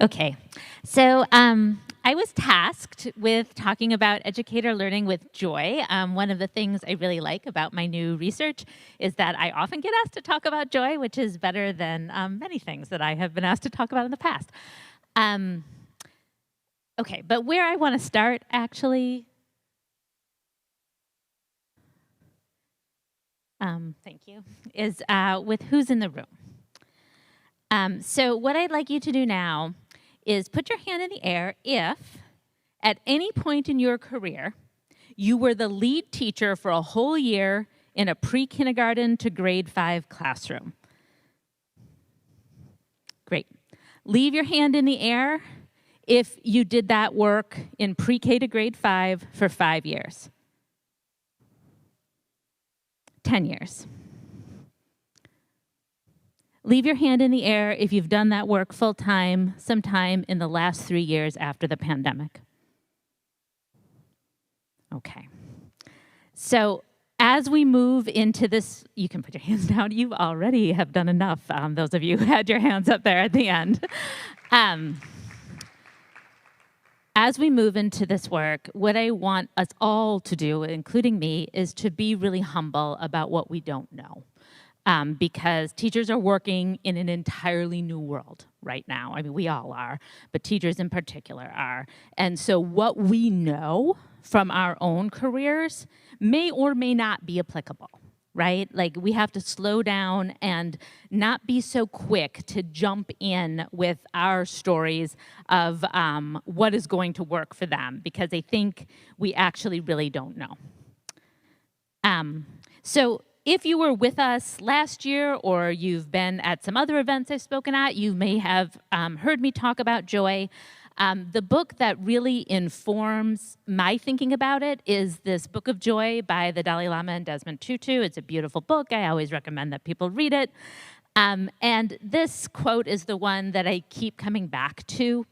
Okay, so I was tasked with talking about educator learning with joy. One of the things I really like about my new research is that I often get asked to talk about joy, which is better than many things that I have been asked to talk about in the past. Okay, but where I want to start actually, thank you, is with who's in the room. So what I'd like you to do now is put your hand in the air if, at any point in your career, you were the lead teacher for a whole year in a pre-kindergarten to grade 5 classroom. Great. Leave your hand in the air if you did that work in pre-K to grade 5 for 5 years. 10 years. Leave your hand in the air if you've done that work full-time sometime in the last 3 years after the pandemic. Okay. So as we move into this, you can put your hands down. You already have done enough, those of you who had your hands up there at the end. As we move into this work, what I want us all to do, including me, is to be really humble about what we don't know. Because teachers are working in an entirely new world right now. I mean, we all are, but teachers in particular are. And so what we know from our own careers may or may not be applicable, right? Like, we have to slow down and not be so quick to jump in with our stories of what is going to work for them, because I think we actually really don't know. So if you were with us last year or you've been at some other events I've spoken at, you may have heard me talk about joy. The book that really informs my thinking about it is this Book of Joy by the Dalai Lama and Desmond Tutu. It's a beautiful book. I always recommend that people read it. And this quote is the one that I keep coming back to.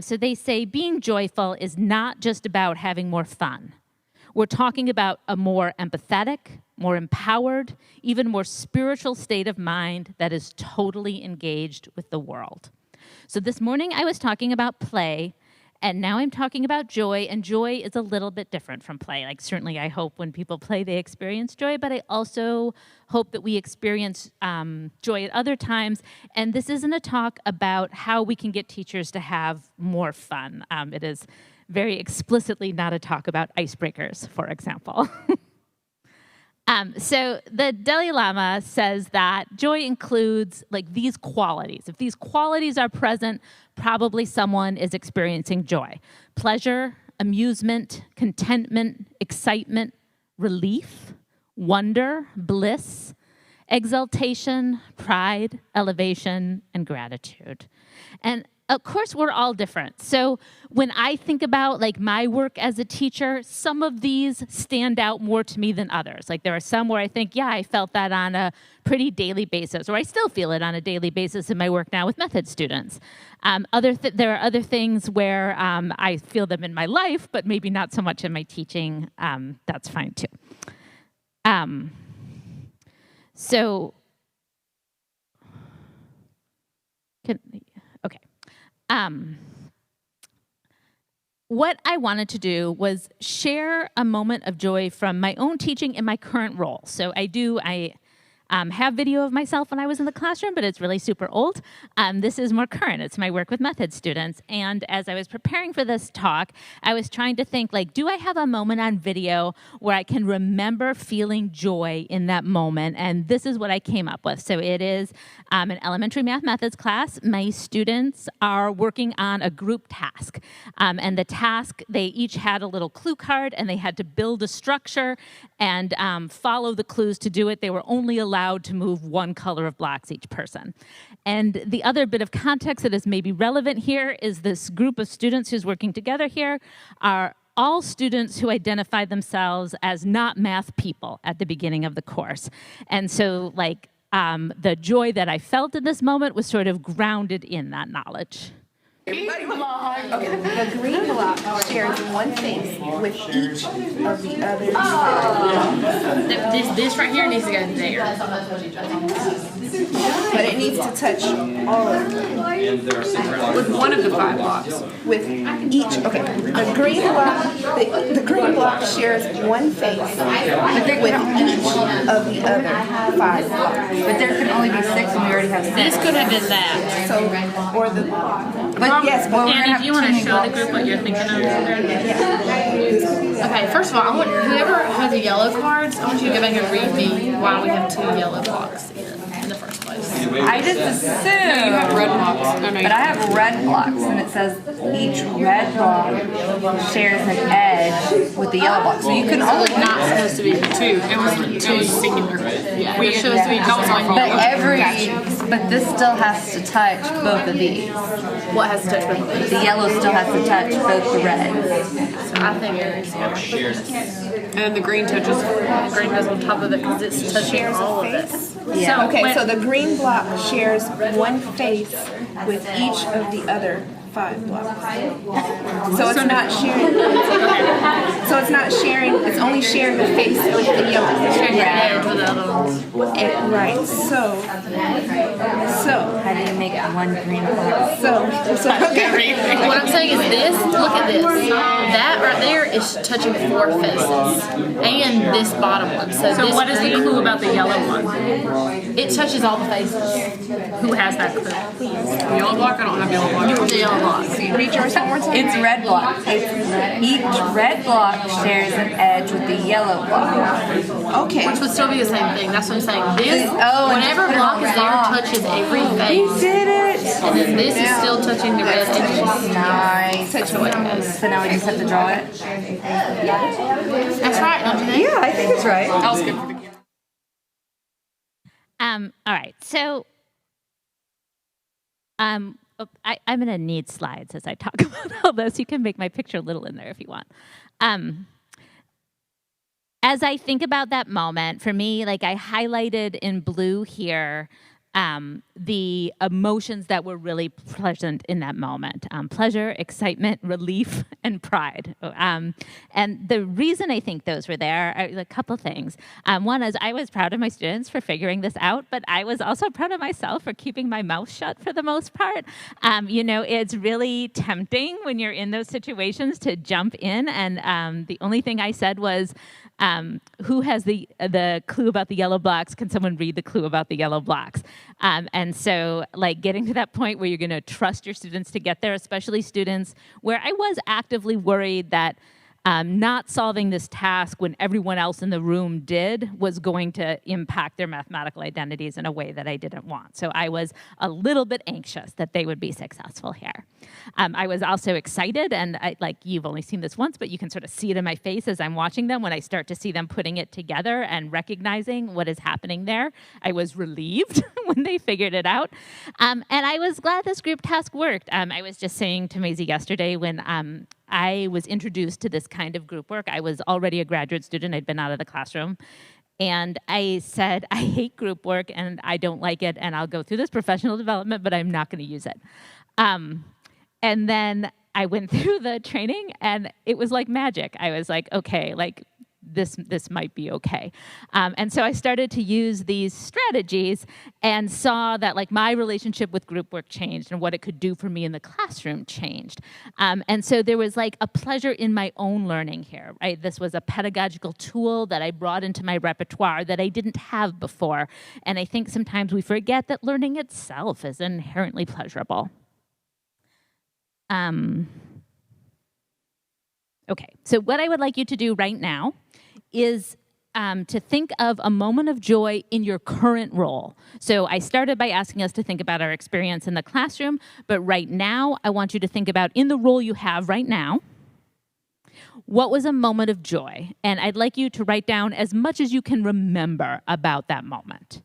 So they say, being joyful is not just about having more fun. We're talking about a more empathetic, more empowered, even more spiritual state of mind that is totally engaged with the world. So this morning I was talking about play, and now I'm talking about joy, and joy is a little bit different from play. Like, certainly I hope when people play they experience joy, but I also hope that we experience joy at other times. And this isn't a talk about how we can get teachers to have more fun. It is very explicitly not a talk about icebreakers, for example. So the Dalai Lama says that joy includes like these qualities. If these qualities are present, probably someone is experiencing joy. Pleasure, amusement, contentment, excitement, relief, wonder, bliss, exaltation, pride, elevation, and gratitude. And of course, we're all different. So when I think about like my work as a teacher, some of these stand out more to me than others. Like, there are some where I think, yeah, I felt that on a pretty daily basis, or I still feel it on a daily basis in my work now with method students. There are other things where I feel them in my life, but maybe not so much in my teaching. That's fine too. What I wanted to do was share a moment of joy from my own teaching in my current role. So I have video of myself when I was in the classroom, but it's really super old. This is more current. It's my work with method students. And as I was preparing for this talk, I was trying to think, like, do I have a moment on video where I can remember feeling joy in that moment? And this is what I came up with. So it is an elementary math methods class. My students are working on a group task. And the task, they each had a little clue card, and they had to build a structure and follow the clues to do it. They were only allowed to move one color of blocks each person. And the other bit of context that is maybe relevant here is this group of students who's working together here are all students who identify themselves as not math people at the beginning of the course. And so, like, the joy that I felt in this moment was sort of grounded in that knowledge. Okay, the green block shares one face with each of the others. This right here needs to go there. but it needs to touch all of them. With one of the 5 blocks. With each, okay, the green block shares one face with each of the other 5 blocks. But there can only be 6 and we already have 6. This could have been that. So, or the, but yes, but Annie, do you want to show the group what you're thinking of? Okay, first of all, I want whoever has the yellow cards, I want you to go back and read me why we have 2 yellow blocks in the first place. I just assume. You have red blocks. Oh, no, But I have red blocks, and it says each red block shares an edge with the yellow block. So you can only Not supposed to be 2. It was singular. Yeah, it was supposed to be that was on But yellow. but this still has to touch both of these. What has to touch both of these? The yellow still has to touch both the reds. So I think there is. And the green touches. The green goes on top of it because it's touching all of this. Yeah. okay, so the green block shares one face with each of the other 5 blocks. So it's not sharing. So it's not sharing. It's only sharing the face with the yellow. Sharing the edge with the other ones. Right. So. How do you make one green block? So okay. What I'm saying is this, look at this. That right there is touching 4 faces. And this bottom one. So this what is the green, clue about the yellow one? it touches all the faces. Who has that clue? Yellow block? I don't have yellow block. You have the yellow block. Read yours one more time. It's red block. Each red block shares an edge with the yellow block. Okay. Which would still be the same thing. That's what I'm saying. This, Oh, and whenever just put it block on is there, top. touches every face. Did it? And then this is still touching the red edges. Nice. That's the way it goes. So now we just have to draw it? That's right, don't you think? Yeah, I think it's right. That was good for the beginning. All right. So, I'm going to need slides as I talk about all this. You can make my picture little in there if you want. As I think about that moment, for me, like I highlighted in blue here, the emotions that were really present in that moment. Pleasure, excitement, relief, and pride. And the reason I think those were there are a couple things. One is I was proud of my students for figuring this out, but I was also proud of myself for keeping my mouth shut for the most part. It's really tempting when you're in those situations to jump in, and the only thing I said was, who has the clue about the yellow blocks? Can someone read the clue about the yellow blocks? And so, like, getting to that point where you're going to trust your students to get there, especially students where I was actively worried that not solving this task when everyone else in the room did was going to impact their mathematical identities in a way that I didn't want. So I was a little bit anxious that they would be successful here. I was also excited, and you've only seen this once, but you can sort of see it in my face as I'm watching them when I start to see them putting it together and recognizing what is happening there. I was relieved when they figured it out. And I was glad this group task worked. I was just saying to Maisie yesterday when I was introduced to this kind of group work. I was already a graduate student. I'd been out of the classroom. And I said, I hate group work and I don't like it. And I'll go through this professional development, but I'm not going to use it. And then I went through the training and it was like magic. I was like, okay, this might be okay. And so I started to use these strategies and saw that my relationship with group work changed and what it could do for me in the classroom changed. And so there was a pleasure in my own learning here, right? This was a pedagogical tool that I brought into my repertoire that I didn't have before. And I think sometimes we forget that learning itself is inherently pleasurable. Okay, so what I would like you to do right now is to think of a moment of joy in your current role. So I started by asking us to think about our experience in the classroom, but right now I want you to think about in the role you have right now, what was a moment of joy? And I'd like you to write down as much as you can remember about that moment.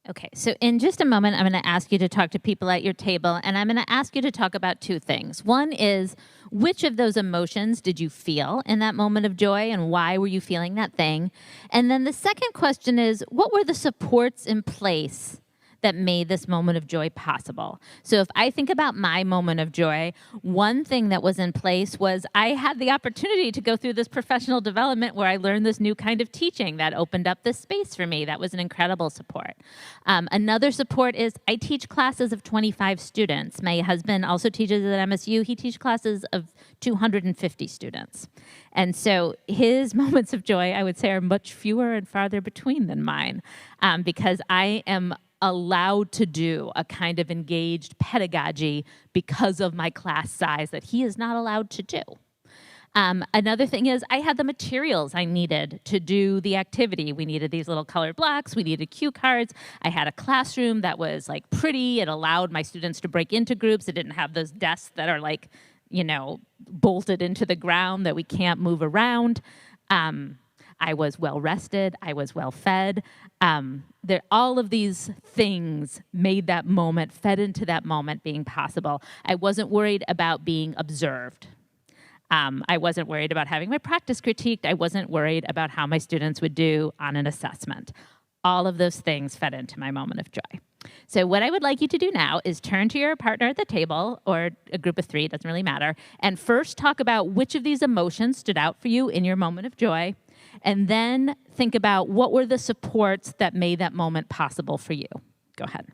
Okay, so in just a moment, I'm going to ask you to talk to people at your table, and I'm going to ask you to talk about two things. One is, which of those emotions did you feel in that moment of joy, and why were you feeling that thing? And then the second question is, what were the supports in place that made this moment of joy possible? So if I think about my moment of joy, one thing that was in place was I had the opportunity to go through this professional development where I learned this new kind of teaching that opened up this space for me. That was an incredible support. Another support is I teach classes of 25 students. My husband also teaches at MSU. He teaches classes of 250 students. And so his moments of joy, I would say, are much fewer and farther between than mine, because I am allowed to do a kind of engaged pedagogy because of my class size that he is not allowed to do. Another thing is I had the materials I needed to do the activity. We needed these little colored blocks. We needed cue cards. I had a classroom that was like pretty. It allowed my students to break into groups. It didn't have those desks that are like, bolted into the ground that we can't move around. I was well rested. I was well fed. All of these things made that moment, fed into that moment being possible. I wasn't worried about being observed. I wasn't worried about having my practice critiqued. I wasn't worried about how my students would do on an assessment. All of those things fed into my moment of joy. So what I would like you to do now is turn to your partner at the table, or a group of three, doesn't really matter, and first talk about which of these emotions stood out for you in your moment of joy, and then think about what were the supports that made that moment possible for you. Go ahead.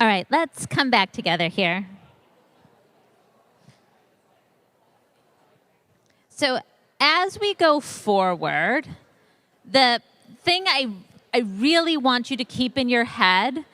All right, let's come back together here. So as we go forward, the thing I really want you to keep in your head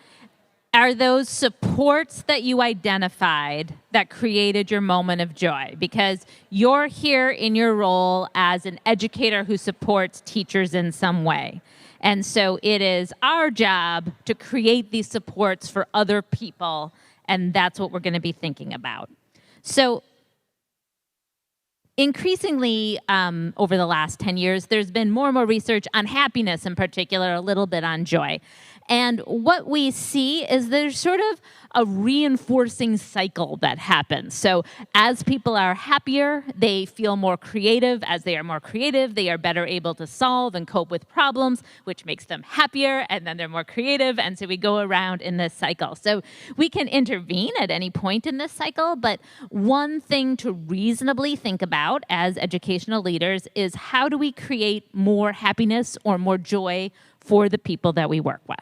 are those supports that you identified that created your moment of joy, because you're here in your role as an educator who supports teachers in some way. And so it is our job to create these supports for other people, and that's what we're going to be thinking about. So increasingly, over the last 10 years, there's been more and more research on happiness in particular, a little bit on joy. And what we see is there's sort of a reinforcing cycle that happens. So as people are happier, they feel more creative. As they are more creative, they are better able to solve and cope with problems, which makes them happier, and then they're more creative. And so we go around in this cycle. So we can intervene at any point in this cycle, but one thing to reasonably think about as educational leaders is how do we create more happiness or more joy for the people that we work with.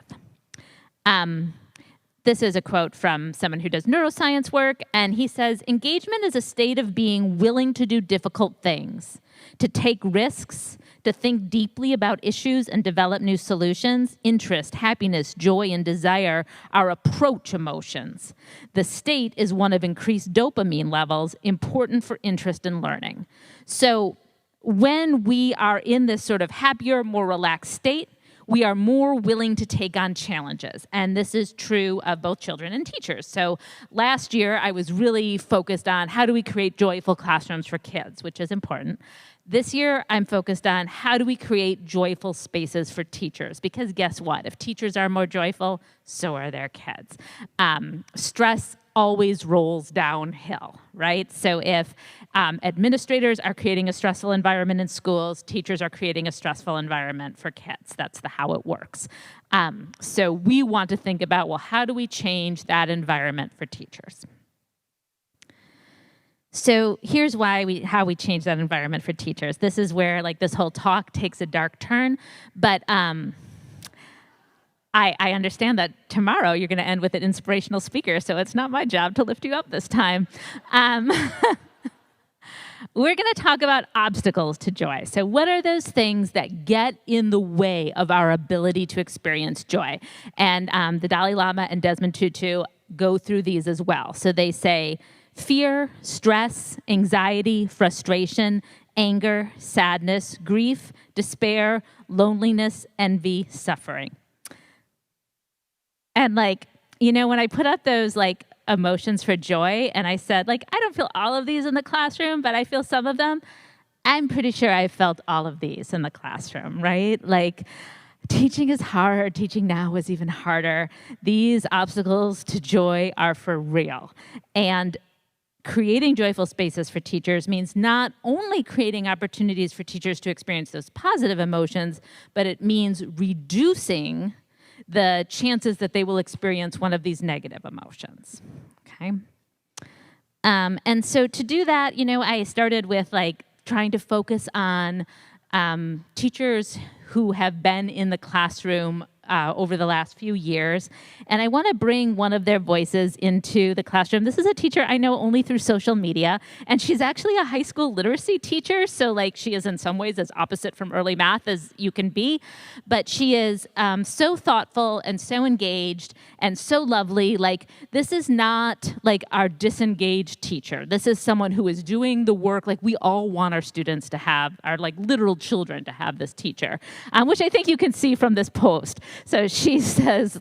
This is a quote from someone who does neuroscience work, and he says, engagement is a state of being willing to do difficult things, to take risks, to think deeply about issues and develop new solutions. Interest, happiness, joy, and desire are approach emotions. The state is one of increased dopamine levels, important for interest in learning. So when we are in this sort of happier, more relaxed state, we are more willing to take on challenges. And this is true of both children and teachers. So last year, I was really focused on how do we create joyful classrooms for kids, which is important. This year, I'm focused on how do we create joyful spaces for teachers? Because guess what? If teachers are more joyful, so are their kids. Stress always rolls downhill, right? So if administrators are creating a stressful environment in schools, teachers are creating a stressful environment for kids. That's how it works. So we want to think about, well, how do we change that environment for teachers? So here's how we change that environment for teachers. This is where this whole talk takes a dark turn, but I understand that tomorrow you're going to end with an inspirational speaker, so it's not my job to lift you up this time. We're going to talk about obstacles to joy. So what are those things that get in the way of our ability to experience joy? And the Dalai Lama and Desmond Tutu go through these as well. So they say fear, stress, anxiety, frustration, anger, sadness, grief, despair, loneliness, envy, suffering. And when I put up those emotions for joy and I said, I don't feel all of these in the classroom, but I feel some of them, I'm pretty sure I felt all of these in the classroom, right? Teaching is hard. Teaching now is even harder. These obstacles to joy are for real. And creating joyful spaces for teachers means not only creating opportunities for teachers to experience those positive emotions, but it means reducing the chances that they will experience one of these negative emotions, okay? And so to do that, I started with trying to focus on teachers who have been in the classroom over the last few years. And I want to bring one of their voices into the classroom. This is a teacher I know only through social media, and she's actually a high school literacy teacher. So she is in some ways as opposite from early math as you can be, but she is so thoughtful and so engaged and so lovely. This is not our disengaged teacher. This is someone who is doing the work. We all want our students to have, our literal children to have this teacher, which I think you can see from this post. So she says,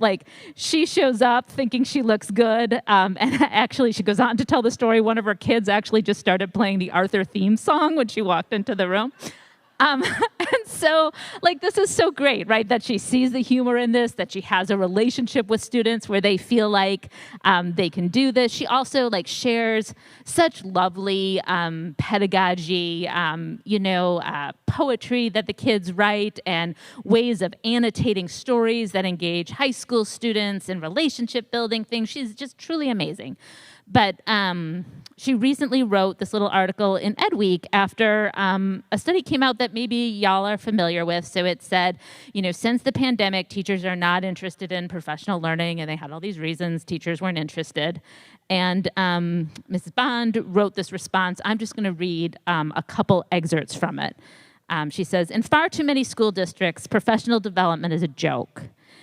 she shows up thinking she looks good, and actually she goes on to tell the story. One of her kids actually just started playing the Arthur theme song when she walked into the room. And so, this is so great, right? That she sees the humor in this, that she has a relationship with students where they feel they can do this. She also, shares such lovely pedagogy, poetry that the kids write and ways of annotating stories that engage high school students and relationship building things. She's just truly amazing. But she recently wrote this little article in Edweek after a study came out that maybe y'all are familiar with. So it said, since the pandemic, teachers are not interested in professional learning, and they had all these reasons teachers weren't interested. And Mrs. Bond wrote this response. I'm just going to read a couple excerpts from it. She says, in far too many school districts, professional development is a joke.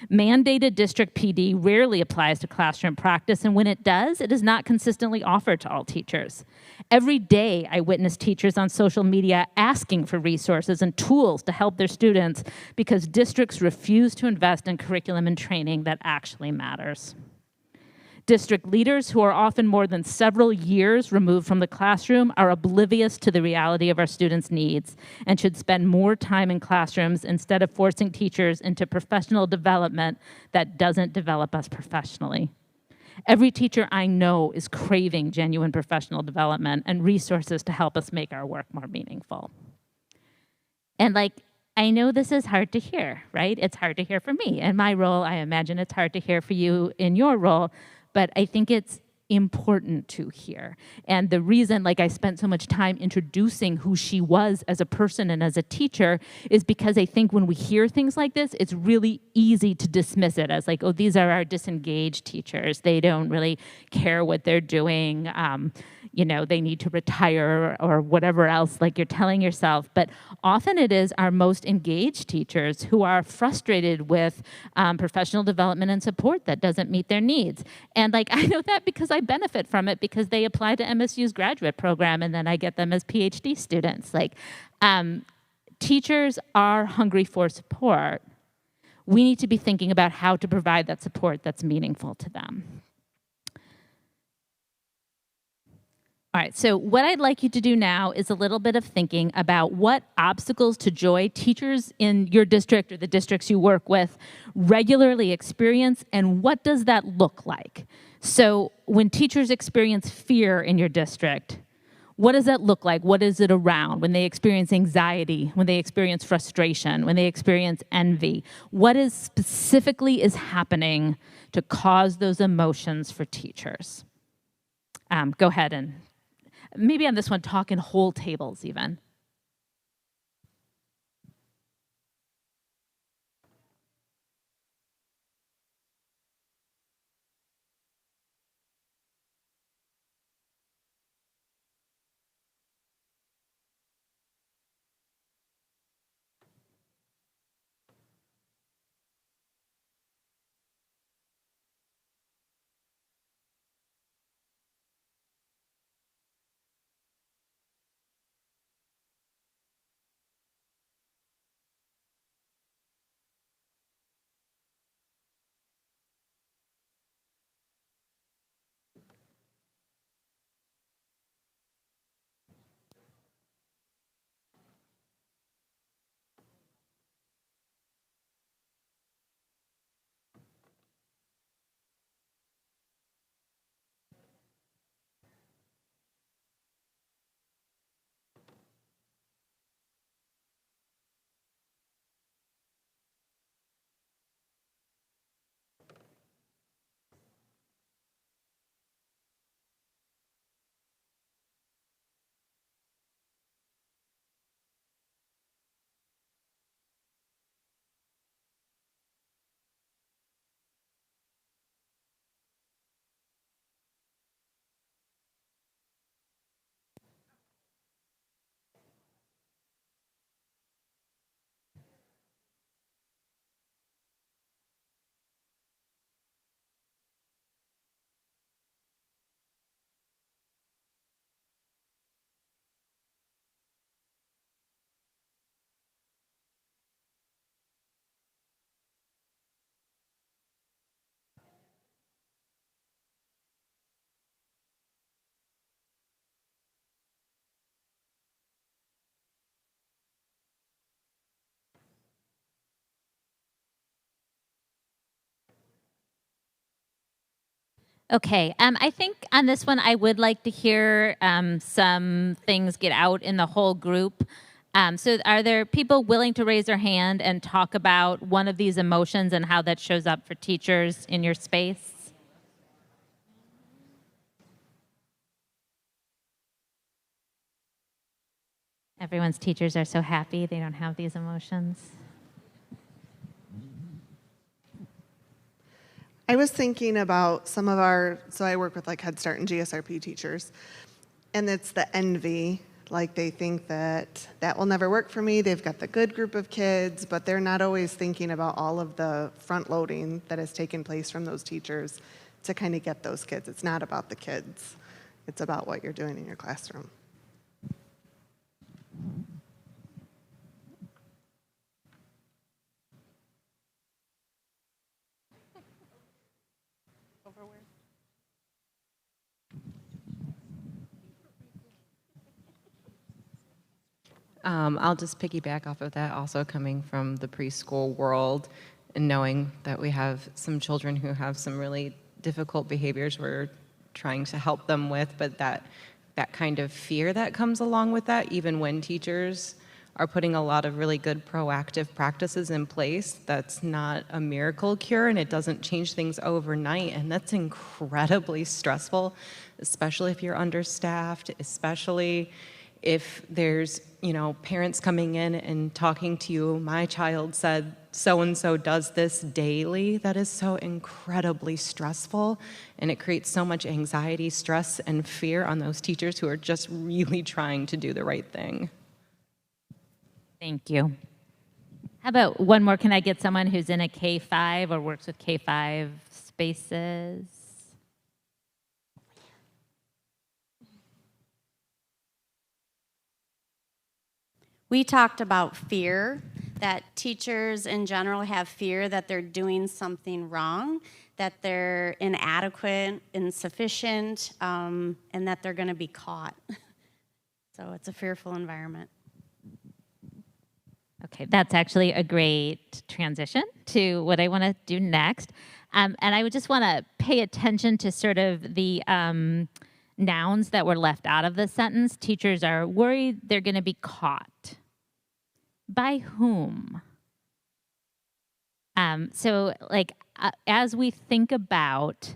Mandated district PD rarely applies to classroom practice, and when it does, it is not consistently offered to all teachers. Every day, I witness teachers on social media asking for resources and tools to help their students because districts refuse to invest in curriculum and training that actually matters. District leaders, who are often more than several years removed from the classroom, are oblivious to the reality of our students' needs and should spend more time in classrooms instead of forcing teachers into professional development that doesn't develop us professionally. Every teacher I know is craving genuine professional development and resources to help us make our work more meaningful. And I know this is hard to hear, right? It's hard to hear for me. In my role, I imagine it's hard to hear for you in your role. But I think it's important to hear. And the reason I spent so much time introducing who she was as a person and as a teacher is because I think when we hear things like this, it's really easy to dismiss it as oh, these are our disengaged teachers. They don't really care what they're doing. They need to retire or whatever else you're telling yourself. But often it is our most engaged teachers who are frustrated with professional development and support that doesn't meet their needs. And I know that because I benefit from it because they apply to MSU's graduate program and then I get them as PhD students. Teachers are hungry for support. We need to be thinking about how to provide that support that's meaningful to them. All right, so what I'd like you to do now is a little bit of thinking about what obstacles to joy teachers in your district or the districts you work with regularly experience, and what does that look like? So when teachers experience fear in your district, what does that look like? What is it around? When they experience anxiety, when they experience frustration, when they experience envy, what is specifically is happening to cause those emotions for teachers? Go ahead and maybe on this one, talk in whole tables even. Okay, I think on this one, I would like to hear some things get out in the whole group. So are there people willing to raise their hand and talk about one of these emotions and how that shows up for teachers in your space? Everyone's teachers are so happy they don't have these emotions. I was thinking about so I work with like Head Start and GSRP teachers, and it's the envy. Like they think that will never work for me. They've got the good group of kids, but they're not always thinking about all of the front loading that has taken place from those teachers to kind of get those kids. It's not about the kids. It's about what you're doing in your classroom. I'll just piggyback off of that, also coming from the preschool world and knowing that we have some children who have some really difficult behaviors we're trying to help them with, but that kind of fear that comes along with that, even when teachers are putting a lot of really good proactive practices in place, that's not a miracle cure and it doesn't change things overnight, and that's incredibly stressful, especially if you're understaffed, especially if there's, parents coming in and talking to you, my child said so-and-so does this daily. That is so incredibly stressful, and it creates so much anxiety, stress, and fear on those teachers who are just really trying to do the right thing. Thank you. How about one more? Can I get someone who's in a K-5 or works with K-5 spaces? We talked about fear, that teachers in general have fear that they're doing something wrong, that they're inadequate, insufficient, and that they're going to be caught. So it's a fearful environment. Okay, that's actually a great transition to what I want to do next. And I would just want to pay attention to sort of the nouns that were left out of the sentence. Teachers are worried they're going to be caught. By whom? As we think about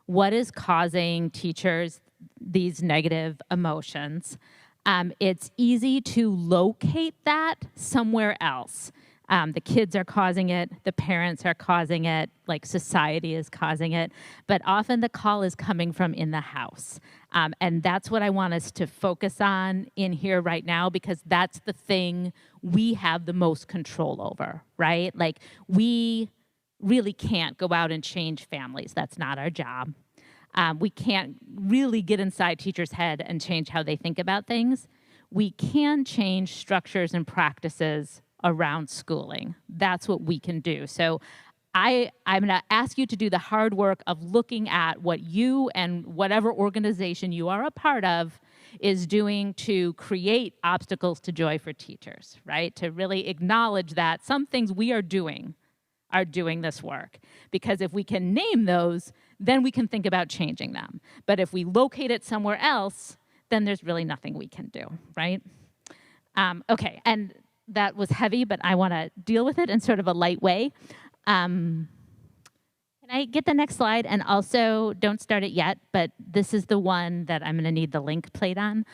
what is causing teachers these negative emotions, it's easy to locate that somewhere else. The kids are causing it, the parents are causing it, like society is causing it, but often the call is coming from in the house. And that's what I want us to focus on in here right now, because that's the thing we have the most control over, right? Like, we really can't go out and change families. That's not our job. We can't really get inside teachers' head and change how they think about things. We can change structures and practices around schooling. That's what we can do. So I'm going to ask you to do the hard work of looking at what you and whatever organization you are a part of is doing to create obstacles to joy for teachers, right? To really acknowledge that some things we are doing this work. Because if we can name those, then we can think about changing them. But if we locate it somewhere else, then there's really nothing we can do, right? Okay, and that was heavy, but I want to deal with it in sort of a light way. Can I get the next slide? And also, don't start it yet, but this is the one that I'm going to need the link played on.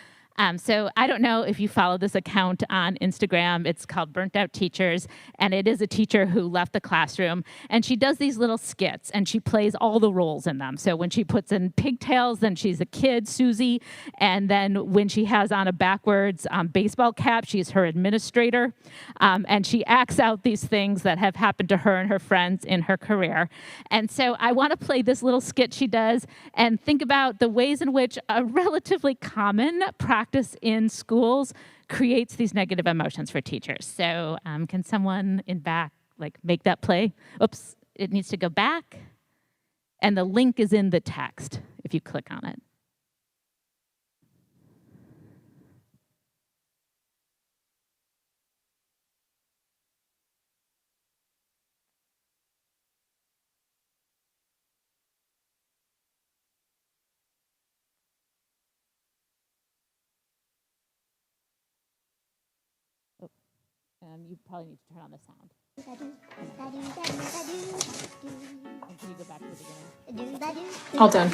So I don't know if you follow this account on Instagram. It's called Burnt Out Teachers, and it is a teacher who left the classroom, and she does these little skits, and she plays all the roles in them. So when she puts in pigtails, then she's a kid, Susie, and then when she has on a backwards baseball cap, she's her administrator, and she acts out these things that have happened to her and her friends in her career. And so I want to play this little skit she does and think about the ways in which a relatively common practice in schools creates these negative emotions for teachers. So can someone in back make that play? Oops, it needs to go back. And the link is in the text if you click on it. You probably need to turn on the sound. And can you go back to the beginning? All done.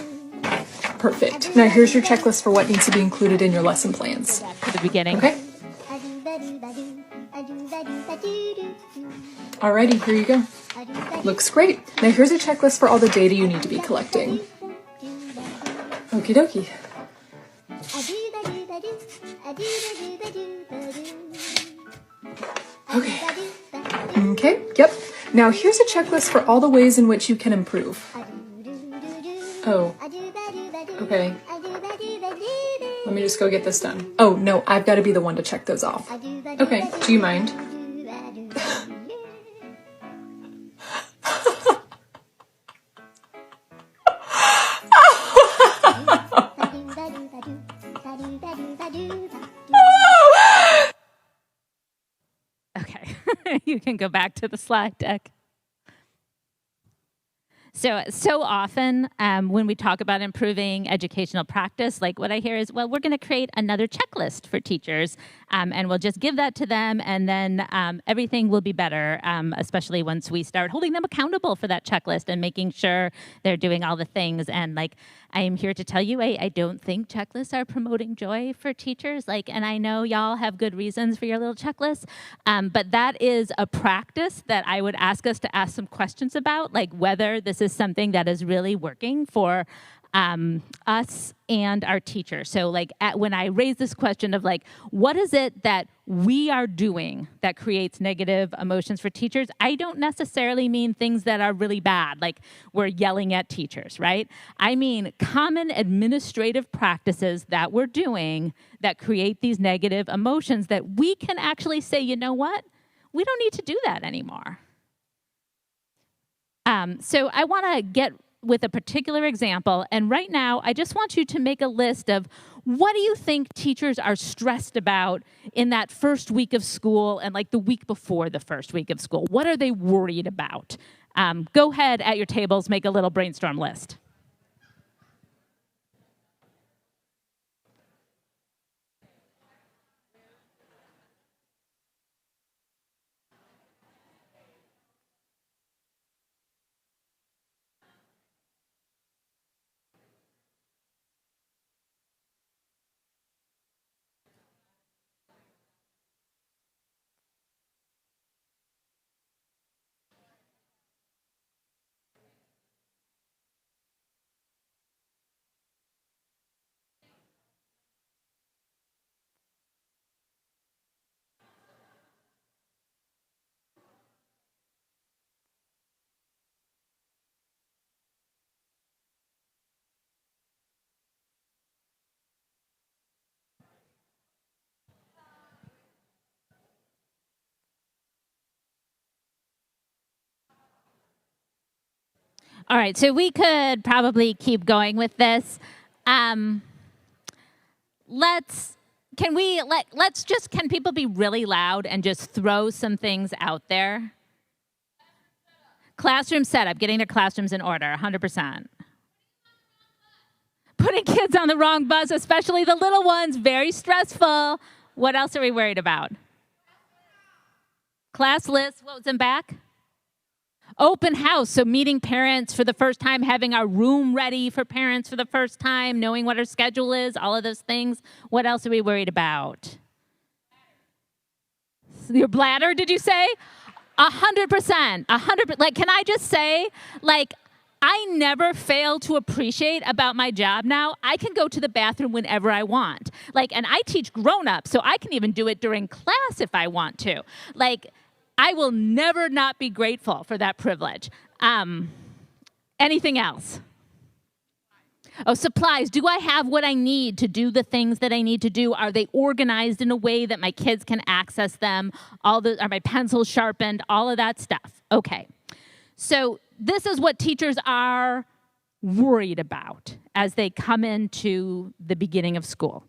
Perfect. Now here's your checklist for what needs to be included in your lesson plans. Back to the beginning. Okay? Alrighty, here you go. Looks great. Now here's a checklist for all the data you need to be collecting. Okie dokie. Okay, yep. Now here's a checklist for all the ways in which you can improve. Oh, okay. Let me just go get this done. Oh, no, I've got to be the one to check those off. Okay, do you mind? Okay, you can go back to the slide deck. So often when we talk about improving educational practice, like what I hear is, well, we're going to create another checklist for teachers, and we'll just give that to them, and then everything will be better, especially once we start holding them accountable for that checklist and making sure they're doing all the things. And like, I am here to tell you, I don't think checklists are promoting joy for teachers. And I know y'all have good reasons for your little checklists, but that is a practice that I would ask us to ask some questions about, like whether this is something that is really working for us and our teachers. So when I raise this question of what is it that we are doing that creates negative emotions for teachers, I don't necessarily mean things that are really bad, like we're yelling at teachers, right? I mean common administrative practices that we're doing that create these negative emotions that we can actually say, you know what? We don't need to do that anymore. So I want to get with a particular example, and right now I just want you to make a list of what do you think teachers are stressed about in that first week of school and the week before the first week of school. What are they worried about? Go ahead at your tables, make a little brainstorm list. All right, so we could probably keep going with this. Can people be really loud and just throw some things out there? Classroom setup, getting their classrooms in order, 100%. Putting kids on the wrong bus, especially the little ones, very stressful. What else are we worried about? Class list, what was in back? Open house, so meeting parents for the first time, having our room ready for parents for the first time, knowing what our schedule is, all of those things. What else are we worried about? Your bladder, did you say? 100%. 100%. Can I just say, I never fail to appreciate about my job now. I can go to the bathroom whenever I want. And I teach grown-ups, so I can even do it during class if I want to. I will never not be grateful for that privilege. Anything else? Oh, supplies. Do I have what I need to do the things that I need to do? Are they organized in a way that my kids can access them? Are my pencils sharpened? All of that stuff. Okay. So this is what teachers are worried about as they come into the beginning of school.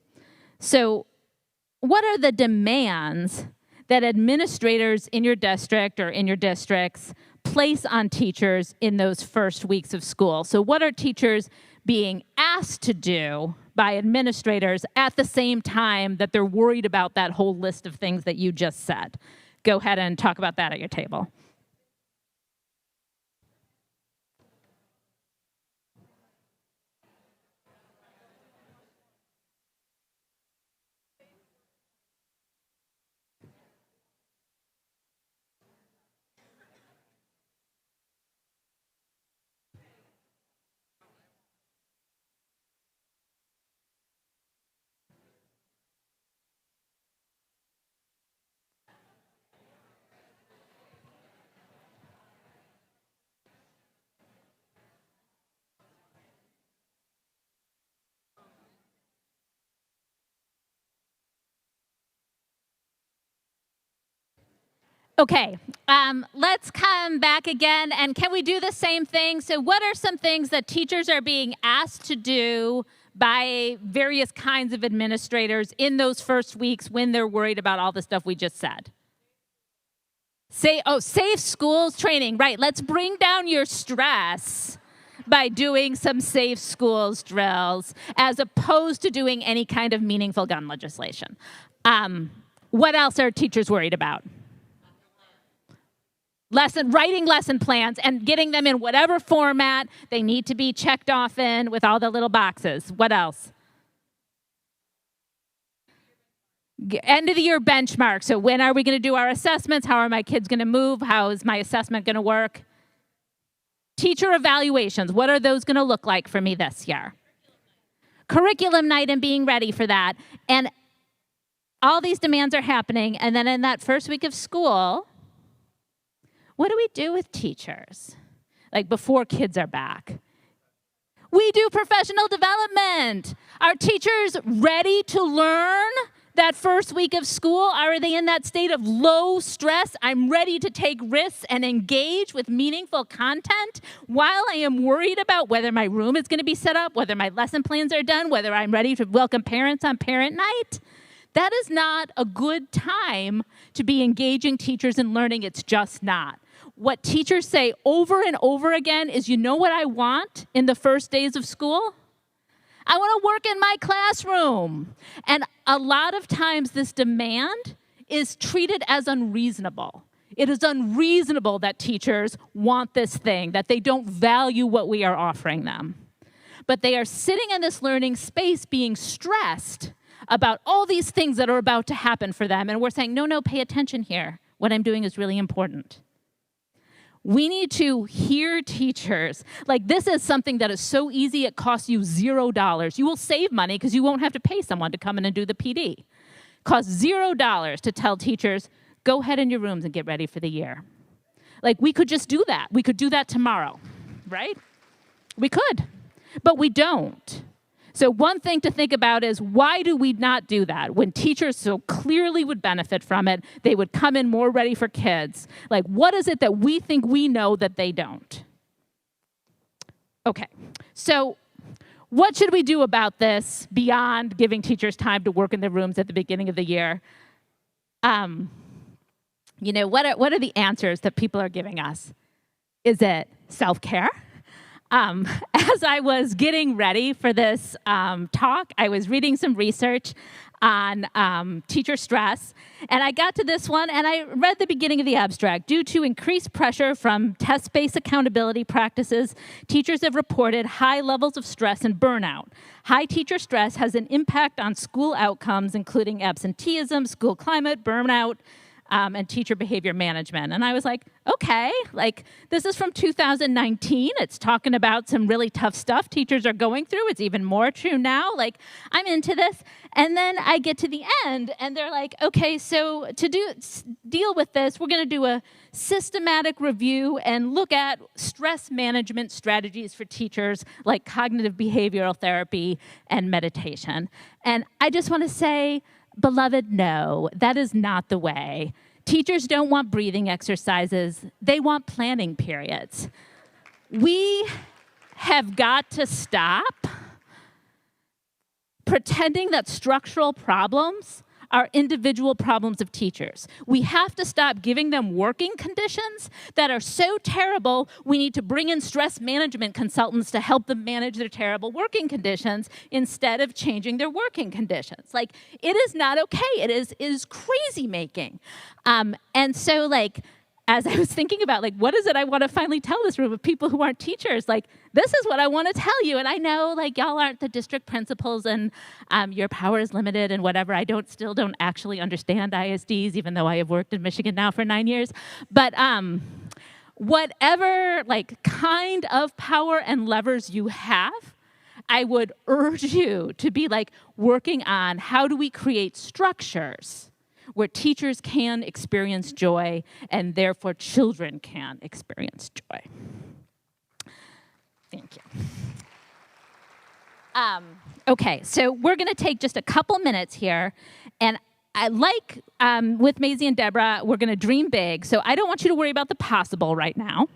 So what are the demands that administrators in your district or in your districts place on teachers in those first weeks of school? So what are teachers being asked to do by administrators at the same time that they're worried about that whole list of things that you just said? Go ahead and talk about that at your table. Okay, let's come back again, and can we do the same thing? So what are some things that teachers are being asked to do by various kinds of administrators in those first weeks when they're worried about all the stuff we just said? Safe schools training, right. Let's bring down your stress by doing some safe schools drills as opposed to doing any kind of meaningful gun legislation. What else are teachers worried about? Writing lesson plans and getting them in whatever format they need to be checked off in with all the little boxes. What else? End of the year benchmark. So when are we going to do our assessments? How are my kids going to move? How is my assessment going to work? Teacher evaluations. What are those going to look like for me this year? Curriculum night and being ready for that. And all these demands are happening. And then in that first week of school, what do we do with teachers? Like before kids are back. We do professional development. Are teachers ready to learn that first week of school? Are they in that state of low stress? I'm ready to take risks and engage with meaningful content while I am worried about whether my room is going to be set up, whether my lesson plans are done, whether I'm ready to welcome parents on parent night. That is not a good time to be engaging teachers in learning. It's just not. What teachers say over and over again is, you know what I want in the first days of school? I want to work in my classroom. And a lot of times this demand is treated as unreasonable. It is unreasonable that teachers want this thing, that they don't value what we are offering them. But they are sitting in this learning space being stressed about all these things that are about to happen for them. And we're saying, no, pay attention here. What I'm doing is really important. We need to hear teachers. Like, this is something that is so easy, it costs you $0. You will save money because you won't have to pay someone to come in and do the PD. It costs $0 to tell teachers, go ahead in your rooms and get ready for the year. Like, we could just do that. We could do that tomorrow, right? We could, but we don't. So one thing to think about is, why do we not do that? When teachers so clearly would benefit from it, they would come in more ready for kids. Like, what is it that we think we know that they don't? Okay, so what should we do about this beyond giving teachers time to work in their rooms at the beginning of the year? What are the answers that people are giving us? Is it self-care? As I was getting ready for this talk, I was reading some research on teacher stress, and I got to this one, and I read the beginning of the abstract. Due to increased pressure from test-based accountability practices, teachers have reported high levels of stress and burnout. High teacher stress has an impact on school outcomes, including absenteeism, school climate, burnout, and teacher behavior management. And I was like, okay, like, this is from 2019. It's talking about some really tough stuff teachers are going through. It's even more true now. Like, I'm into this. And then I get to the end, and they're like, okay, so to deal with this, we're going to do a systematic review and look at stress management strategies for teachers, like cognitive behavioral therapy and meditation. And I just want to say, beloved, no, that is not the way. Teachers don't want breathing exercises. They want planning periods. We have got to stop pretending that structural problems are individual problems of teachers. We have to stop giving them working conditions that are so terrible, we need to bring in stress management consultants to help them manage their terrible working conditions instead of changing their working conditions. Like, it is not okay. It is crazy making. And so, like, as I was thinking about, like, what is it I want to finally tell this room of people who aren't teachers? Like, this is what I want to tell you. And I know, like, y'all aren't the district principals, and your power is limited and whatever. I still don't actually understand ISDs, even though I have worked in Michigan now for 9 years. But whatever, like, kind of power and levers you have, I would urge you to be, like, working on how do we create structures where teachers can experience joy and therefore children can experience joy. Thank you. Okay, so we're going to take just a couple minutes here, and with Maisie and Deborah, we're going to dream big. So I don't want you to worry about the possible right now.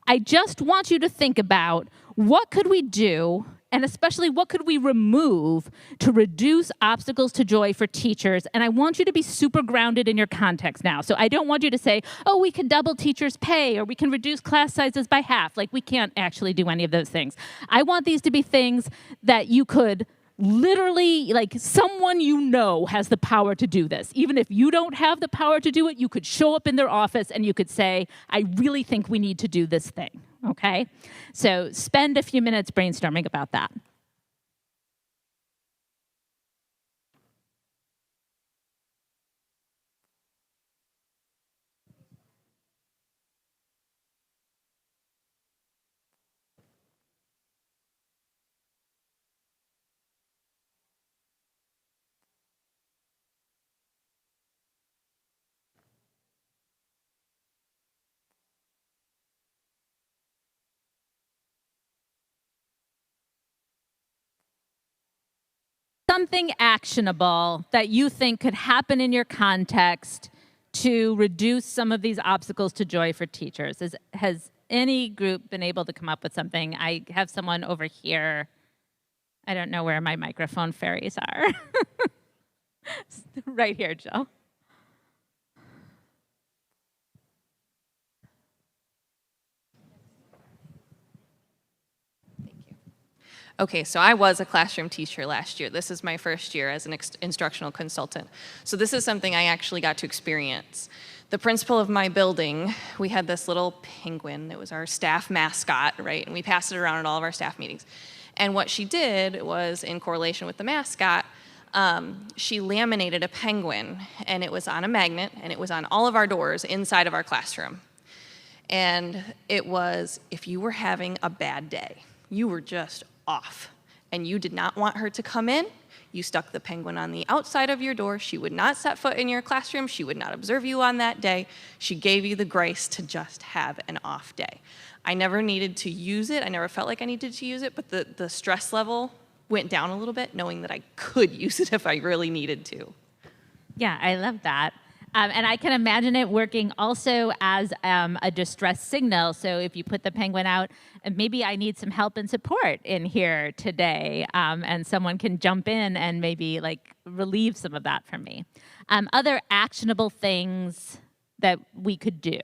I just want you to think about what could we do, and especially what could we remove to reduce obstacles to joy for teachers. And I want you to be super grounded in your context now. So I don't want you to say, oh, we can double teachers' pay, or we can reduce class sizes by half. Like, we can't actually do any of those things. I want these to be things that you could literally, like, someone you know has the power to do this. Even if you don't have the power to do it, you could show up in their office and you could say, I really think we need to do this thing, okay? So spend a few minutes brainstorming about that. Something actionable that you think could happen in your context to reduce some of these obstacles to joy for teachers. Has any group been able to come up with something? I have someone over here. I don't know where my microphone fairies are. Right here, Jill. Okay, so I was a classroom teacher last year. This is my first year as an instructional consultant. So this is something I actually got to experience. The principal of my building, we had this little penguin. It was our staff mascot, right? And we passed it around at all of our staff meetings. And what she did was, in correlation with the mascot, she laminated a penguin, and it was on a magnet, and it was on all of our doors inside of our classroom. And it was, if you were having a bad day, you were just off, and you did not want her to come in, you stuck the penguin on the outside of your door. She would not set foot in your classroom. She would not observe you on that day. She gave you the grace to just have an off day. I never needed to use it. I never felt like I needed to use it, but the stress level went down a little bit, knowing that I could use it if I really needed to. Yeah, I love that. And I can imagine it working also as a distress signal. So if you put the penguin out, and maybe I need some help and support in here today, and someone can jump in and maybe like relieve some of that for me. Other actionable things that we could do.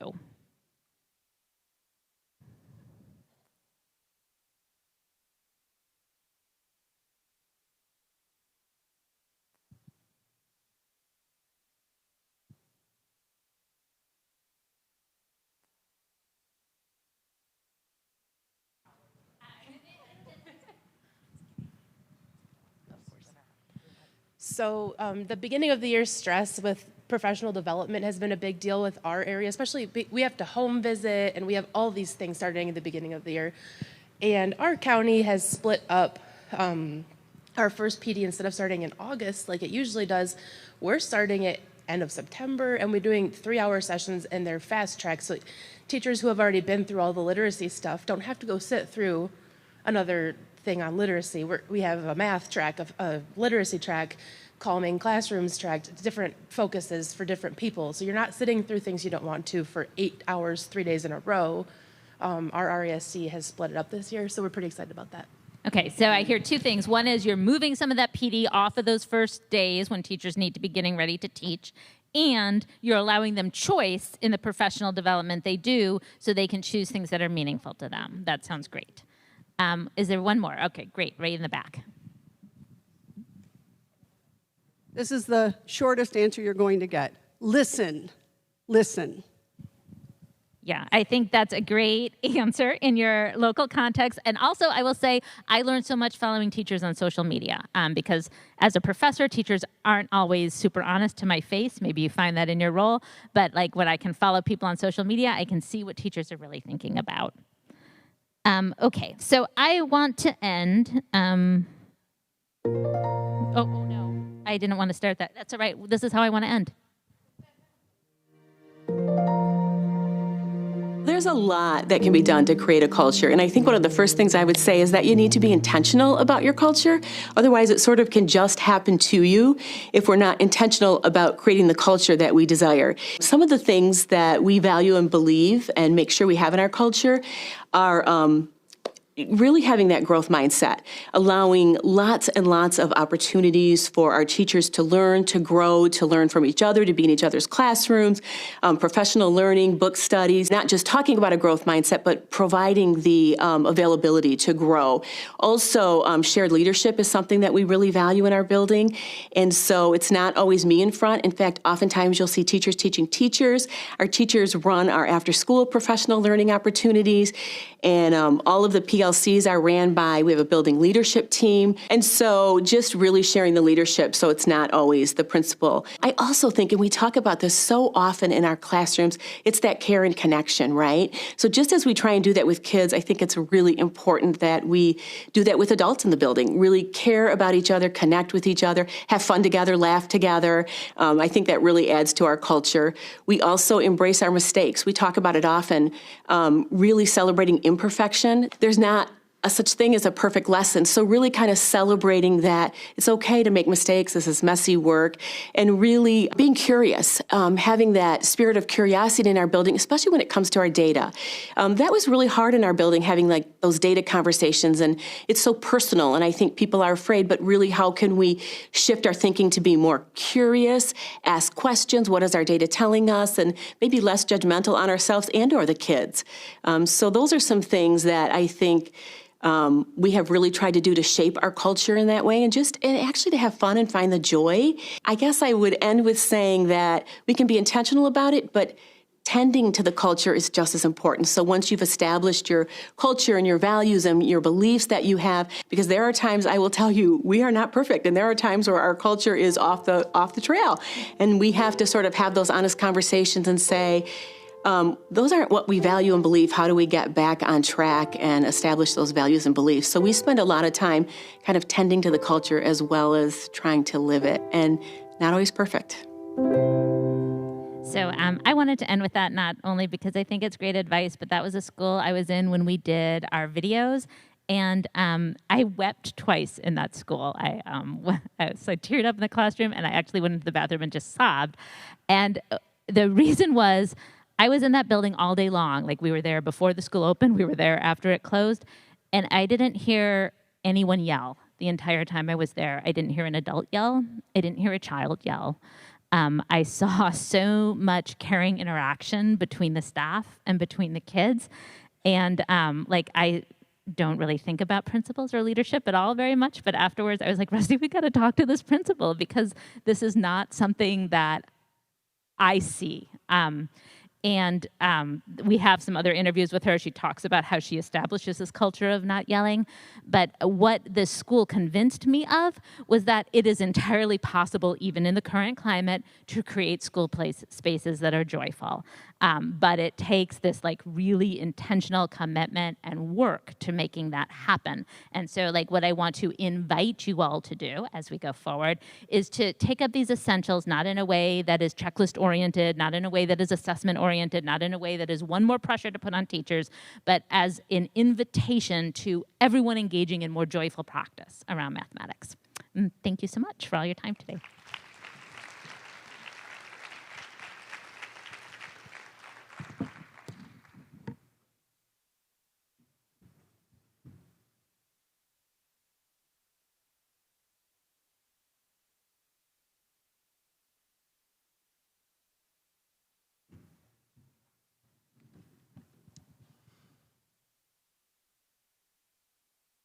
So the beginning of the year stress with professional development has been a big deal with our area, especially we have to home visit and we have all these things starting at the beginning of the year. And our county has split up our first PD. Instead of starting in August like it usually does, we're starting at end of September, and we're doing 3-hour sessions, and they're fast track. So teachers who have already been through all the literacy stuff don't have to go sit through another thing on literacy. We have a math track, a literacy track, calming classrooms track, different focuses for different people. So you're not sitting through things you don't want to for 8 hours, 3 days in a row. Our RESC has split it up this year, so we're pretty excited about that. Okay, so I hear two things. One is you're moving some of that PD off of those first days when teachers need to be getting ready to teach, and you're allowing them choice in the professional development they do so they can choose things that are meaningful to them. That sounds great. Is there one more? Okay, great, right in the back. This is the shortest answer you're going to get. Listen, listen. Yeah, I think that's a great answer in your local context. And also, I will say, I learned so much following teachers on social media because as a professor, teachers aren't always super honest to my face. Maybe you find that in your role. But like when I can follow people on social media, I can see what teachers are really thinking about. Okay, so I want to end. Oh, no, I didn't want to start that. That's all right. This is how I want to end. There's a lot that can be done to create a culture, and I think one of the first things I would say is that you need to be intentional about your culture. Otherwise, it sort of can just happen to you if we're not intentional about creating the culture that we desire. Some of the things that we value and believe and make sure we have in our culture are really having that growth mindset, allowing lots and lots of opportunities for our teachers to learn, to grow, to learn from each other, to be in each other's classrooms, professional learning, book studies, not just talking about a growth mindset, but providing the availability to grow. Also, shared leadership is something that we really value in our building. And so it's not always me in front. In fact, oftentimes you'll see teachers teaching teachers. Our teachers run our after-school professional learning opportunities, and all of the PLCs are ran by, we have a building leadership team. And so just really sharing the leadership so it's not always the principal. I also think, and we talk about this so often in our classrooms, it's that care and connection, right? So just as we try and do that with kids, I think it's really important that we do that with adults in the building, really care about each other, connect with each other, have fun together, laugh together. I think that really adds to our culture. We also embrace our mistakes. We talk about it often, really celebrating imperfection. There's not a such thing as a perfect lesson. So really kind of celebrating that it's okay to make mistakes. This is messy work, and really being curious, having that spirit of curiosity in our building, especially when it comes to our data. That was really hard in our building, having like those data conversations, and it's so personal, and I think people are afraid, but really how can we shift our thinking to be more curious, ask questions, what is our data telling us, and maybe less judgmental on ourselves and or the kids. So those are some things that I think we have really tried to do to shape our culture in that way, and actually to have fun and find the joy. I guess I would end with saying that we can be intentional about it, but tending to the culture is just as important. So once you've established your culture and your values and your beliefs that you have, because there are times, I will tell you, we are not perfect, and there are times where our culture is off the trail, and we have to sort of have those honest conversations and say, those aren't what we value and believe. How do we get back on track and establish those values and beliefs? So we spend a lot of time kind of tending to the culture as well as trying to live it, and not always perfect. So I wanted to end with that, not only because I think it's great advice, but that was a school I was in when we did our videos. And I wept twice in that school. So I teared up in the classroom, and I actually went into the bathroom and just sobbed. And the reason was, I was in that building all day long. Like, we were there before the school opened, we were there after it closed, and I didn't hear anyone yell the entire time I was there. I didn't hear an adult yell. I didn't hear a child yell. I saw so much caring interaction between the staff and between the kids. And I don't really think about principals or leadership at all very much, but afterwards I was like, Rusty, we got to talk to this principal, because this is not something that I see. And we have some other interviews with her. She talks about how she establishes this culture of not yelling. But what this school convinced me of was that it is entirely possible, even in the current climate, to create school spaces that are joyful. But it takes this really intentional commitment and work to making that happen. And so what I want to invite you all to do as we go forward is to take up these essentials, not in a way that is checklist oriented, not in a way that is assessment oriented, not in a way that is one more pressure to put on teachers, but as an invitation to everyone engaging in more joyful practice around mathematics. And thank you so much for all your time today.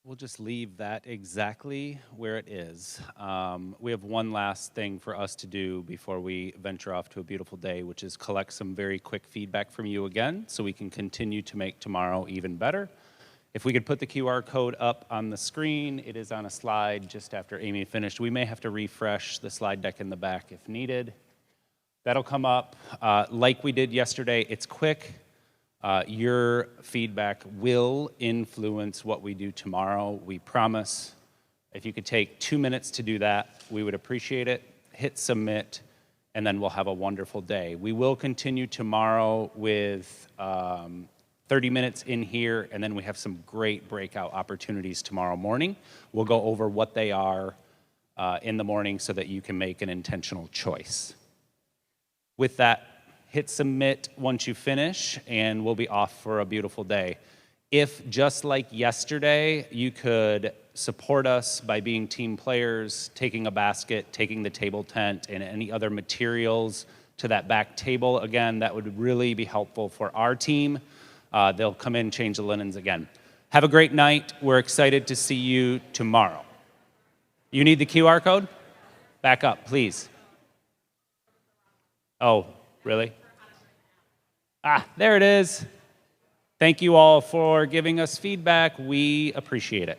We'll just leave that exactly where it is. We have one last thing for us to do before we venture off to a beautiful day, which is collect some very quick feedback from you again, so we can continue to make tomorrow even better. If we could put the QR code up on the screen, it is on a slide just after Amy finished. We may have to refresh the slide deck in the back if needed. That'll come up like we did yesterday. It's quick. Your feedback will influence what we do tomorrow, we promise. If you could take 2 minutes to do that, we would appreciate it. Hit submit, and then we'll have a wonderful day. We will continue tomorrow with 30 minutes in here, and then we have some great breakout opportunities tomorrow morning. We'll go over what they are in the morning so that you can make an intentional choice. With that, hit submit once you finish, and we'll be off for a beautiful day. If, just like yesterday, you could support us by being team players, taking a basket, taking the table tent, and any other materials to that back table, again, that would really be helpful for our team. They'll come in, change the linens again. Have a great night. We're excited to see you tomorrow. You need the QR code? Back up, please. Oh, really? There it is. Thank you all for giving us feedback. We appreciate it.